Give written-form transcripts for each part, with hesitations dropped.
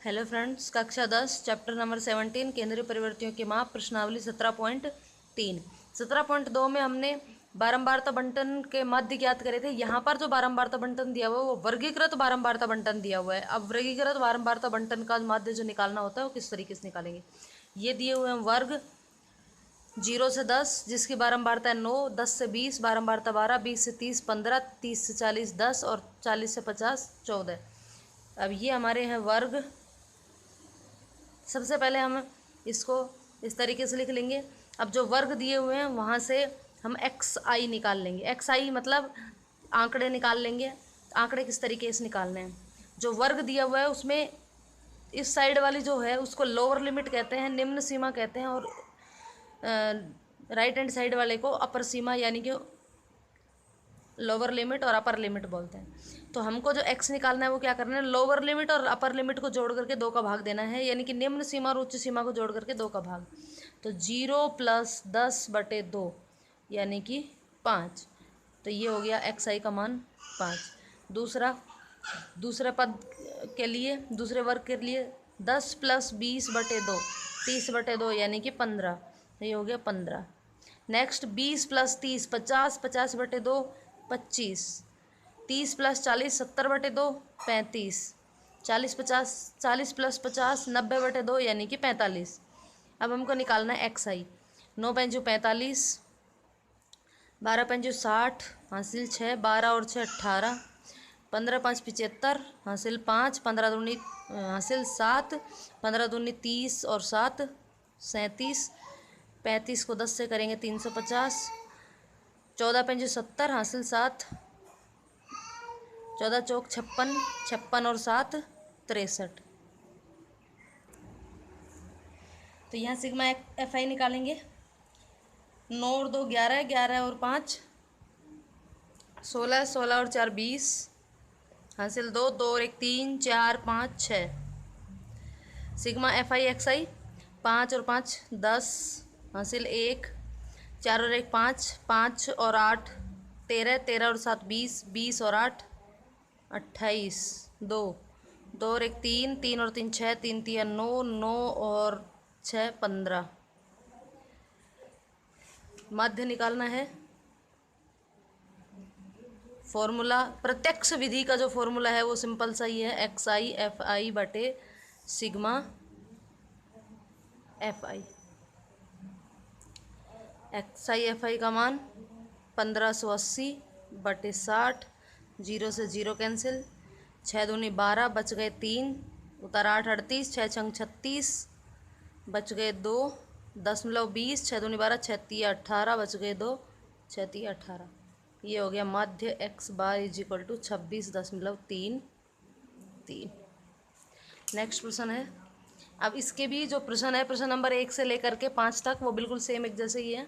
Hello friends, कक्षा 10 chapter number 17 केंद्रीय परिवर्तियों के माप प्रश्नावली 17.3। 17.2 में हमने बारंबारता बंटन के माध्य ज्ञात करे थे। यहाँ पर जो बारंबारता बंटन दिया हुआ है वो वर्गीकृत बारंबारता बंटन दिया हुआ है। अब वर्गीकृत बारंबारता बंटन का माध्य जो निकालना होता है वो किस तरीके से निकालेंगे। ये दिए हुए हैं वर्ग 0 से 10 जिसकी बारंबारता है 9, 10 से 20 बारंबारता 12, 20 से 30 15, 30 से 40 10 और 40 से 50 14। अब ये हमारे हैं वर्ग। सबसे पहले हम इसको इस तरीके से लिख लेंगे। अब जो वर्ग दिए हुए हैं वहाँ से हम एक्स आई निकाल लेंगे। एक्स आई मतलब आंकड़े निकाल लेंगे। आंकड़े किस तरीके से निकालने हैं, जो वर्ग दिया हुआ है उसमें इस साइड वाली जो है उसको लोअर लिमिट कहते हैं, निम्न सीमा कहते हैं, और राइट हैंड साइड वाले को अपर सीमा यानी कि लोअर लिमिट और अपर लिमिट बोलते हैं। तो हमको जो एक्स निकालना है वो क्या करना है, लोअर लिमिट और अपर लिमिट को जोड़ करके 2 का भाग देना है, यानी कि निम्न सीमा और उच्च सीमा को जोड़ करके 2 का भाग। तो 0 + 10/2 यानी कि 5। तो ये हो गया एक्स आई का मान 5। दूसरे पद के लिए, दूसरे वर्ग के लिए 10 + 20/2 30/2 यानी कि 15। तो ये हो गया 15। नेक्स्ट 20 + 30 50 50/2 25। 30 + 40 70/2 35। 40 + 50 90/2 यानी कि 45। अब हमको निकालना है एक्स आई। 9 पंजू 45, 12 पंजू 60 हासिल 6, 12 और 6 18, 15 5 75 हासिल 5, 15 दूनी हासिल 7, 15 दूनी 30 और 7 37, 35 को 10 से करेंगे 350, 14 पंजे 70 हासिल 7, 14 चौक 56, 56 और 7 63। तो यहाँ सिग्मा एफ आई निकालेंगे। 9 और 2 11, 11 और 5 16, 16 और 4 20 हासिल 2, 2 और 1 3 4 5 6। सिग्मा एफ आई एक्स आई 5 और 5 10 हासिल 1, 4 और 1 5, 5 और 8 13, 13 और 7 20, 20 और 8 28, 2, 2 और 1 3, 3 और 3 6, 3 3 9, 9 और 6 15। माध्य निकालना है। फॉर्मूला प्रत्यक्ष विधि का जो फॉर्मूला है वो सिंपल सा ही है, एक्स आई एफ आई बटे sigma f I. X i f आई का मान 1580/60। 0 से 0 कैंसिल, 6 दूनी 12 बच गए 3, उतार 8 38, 6 छंग 36 बच गए 2, 10.20, 6 दूनी 12 6 3 18 बच गए 2, 6 3 18। ये हो गया माध्य एक्स बार = 26.33। नेक्स्ट प्रश्न है। अब इसके भी जो प्रश्न है, प्रश्न नंबर 1 से लेकर के 5 तक वो बिल्कुल सेम एक जैसे ही है।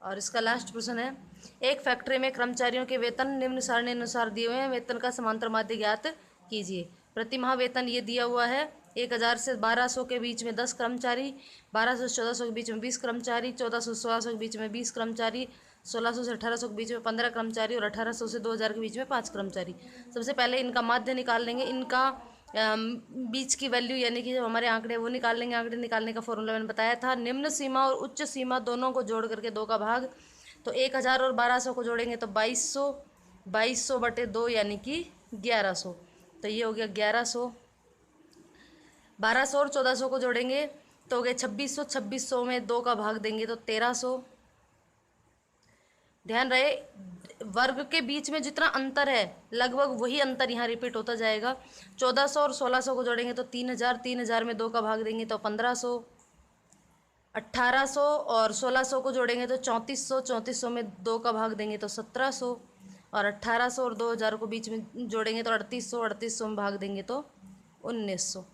और इसका लास्ट प्रश्न है, एक फैक्ट्री में कर्मचारियों के वेतन निम्न सारणी अनुसार दिए हुए हैं, वेतन का समांतर माध्य ज्ञात कीजिए। प्रति माह वेतन ये दिया हुआ है 1000 से 1200 के बीच में 10 कर्मचारी, 1200 से 1400 के बीच में 20 कर्मचारी, 1400 से 1600 के बीच में 20 कर्मचारी, 1600 से 1800 के बीच में 15 कर्मचारी और 1800 से 2000 के बीच में 5 कर्मचारी। सबसे पहले इनका माध्य निकाल लेंगे। इनका बीच की वैल्यू यानी कि जो हमारे आंकड़े वो निकाल लेंगे। आंकड़े निकालने का फॉर्मूला मैंने बताया था, निम्न सीमा और उच्च सीमा दोनों को जोड़ करके 2 का भाग। तो 1000 और 1200 को जोड़ेंगे तो 2200, 2200/2 यानी कि 1100। तो ये हो गया 1100। 1200 और 1400 को जोड़ेंगे तो हो गए 2600, 2600 में 2 का भाग देंगे तो 1300। ध्यान रहे वर्ग के बीच में जितना अंतर है लगभग वही अंतर यहाँ रिपीट होता जाएगा। 1400 और 1600 को जोड़ेंगे तो 3000, 3000 में 2 का भाग देंगे तो 1500। 1800 और 1600 को जोड़ेंगे तो 3400, 3400 में 2 का भाग देंगे तो 1700। और 1800 और 2000 को बीच में जोड़ेंगे तो 3800, 3800 में भाग देंगे तो 1900।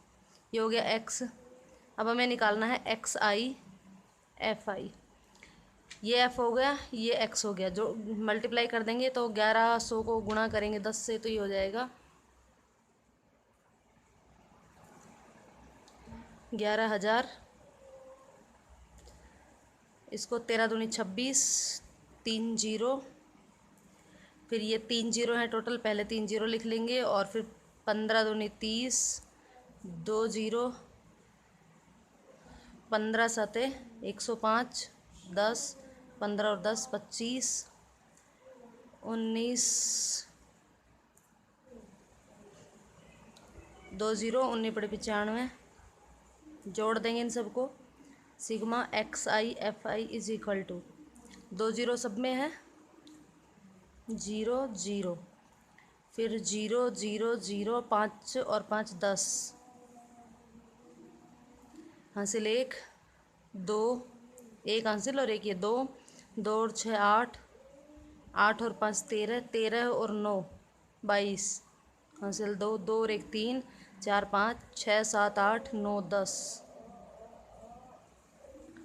ये हो गया एक्स। अब हमें निकालना है एक्स आई एफ आई। ये एफ हो गया, ये एक्स हो गया। जो मल्टीप्लाई कर देंगे तो 1100 को गुणा करेंगे 10 से तो ये हो जाएगा 11,000। इसको 13 दूनी 26, 3 0, फिर ये 3 0 हैं टोटल, पहले 3 0 लिख लेंगे और फिर 15 दूनी 30, 2 0 15 सते 105, 10 15 और 10 25, 19 2 0 19 पड़े 95। जोड़ देंगे इन सबको। Sigma x i f i is equal to 2 0 सब में है 0 0, फिर 0 0 0 5 और 5 10, हासिल 1 2, 1 हासिल और 1 ये 2, 2 और 6 8, 8 और 5 13, 13 और 9 22, हासिल 2, 2 और 1 3, 4 5 6 7 8 9 10।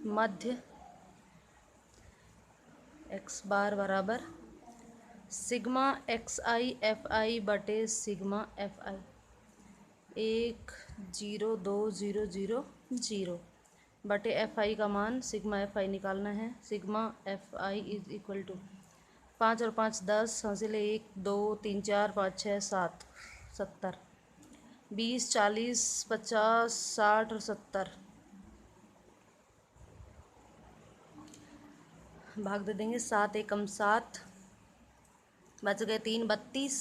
मध्य एक्स बार बराबर सिग्मा एक्स आई एफ आई बटे सिग्मा एफ आई। 1 0 2 0 0 0 बटे एफ आई का मान सिग्मा एफ आई निकालना है। Sigma f i is equal to 5 और 5 10, हासिल 1 2 3 4 5 6 7 70, 20 40 50 60 और 70 भाग दे देंगे। 7 एकम 7, बच गए 3 32,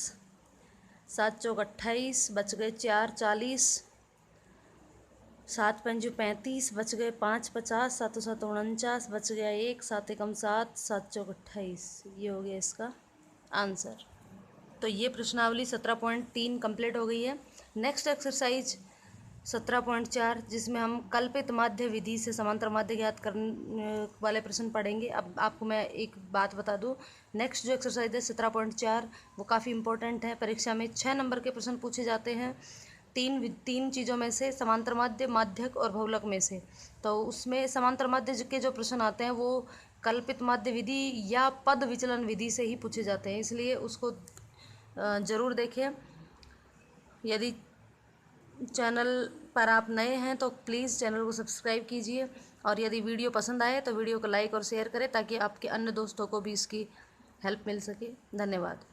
7 चौक 28, बच गए 4 40, 7 पंजू 35, बच गए 5 50, 7 7 49, बच गया 1, 7 एकम 7, 7 चौक 28। ये हो गया इसका आंसर। तो ये प्रश्नावली 17.3 कंप्लीट हो गई है। नेक्स्ट एक्सरसाइज 17.4 जिसमें हम कल्पित माध्य विधि से समांतर माध्य ज्ञात करने वाले प्रश्न पढ़ेंगे। अब आपको मैं एक बात बता दूं, नेक्स्ट जो एक्सरसाइज है 17.4 वो काफ़ी इंपॉर्टेंट है। परीक्षा में 6 नंबर के प्रश्न पूछे जाते हैं तीन चीज़ों में से, समांतर माध्य, माध्यक और बहुलक में से। तो उसमें समांतर माध्य के जो प्रश्न आते हैं वो कल्पित माध्य विधि या पद विचलन विधि से ही पूछे जाते हैं, इसलिए उसको ज़रूर देखें। यदि चैनल पर आप नए हैं तो प्लीज़ चैनल को सब्सक्राइब कीजिए, और यदि वीडियो पसंद आए तो वीडियो को लाइक और शेयर करें ताकि आपके अन्य दोस्तों को भी इसकी हेल्प मिल सके। धन्यवाद।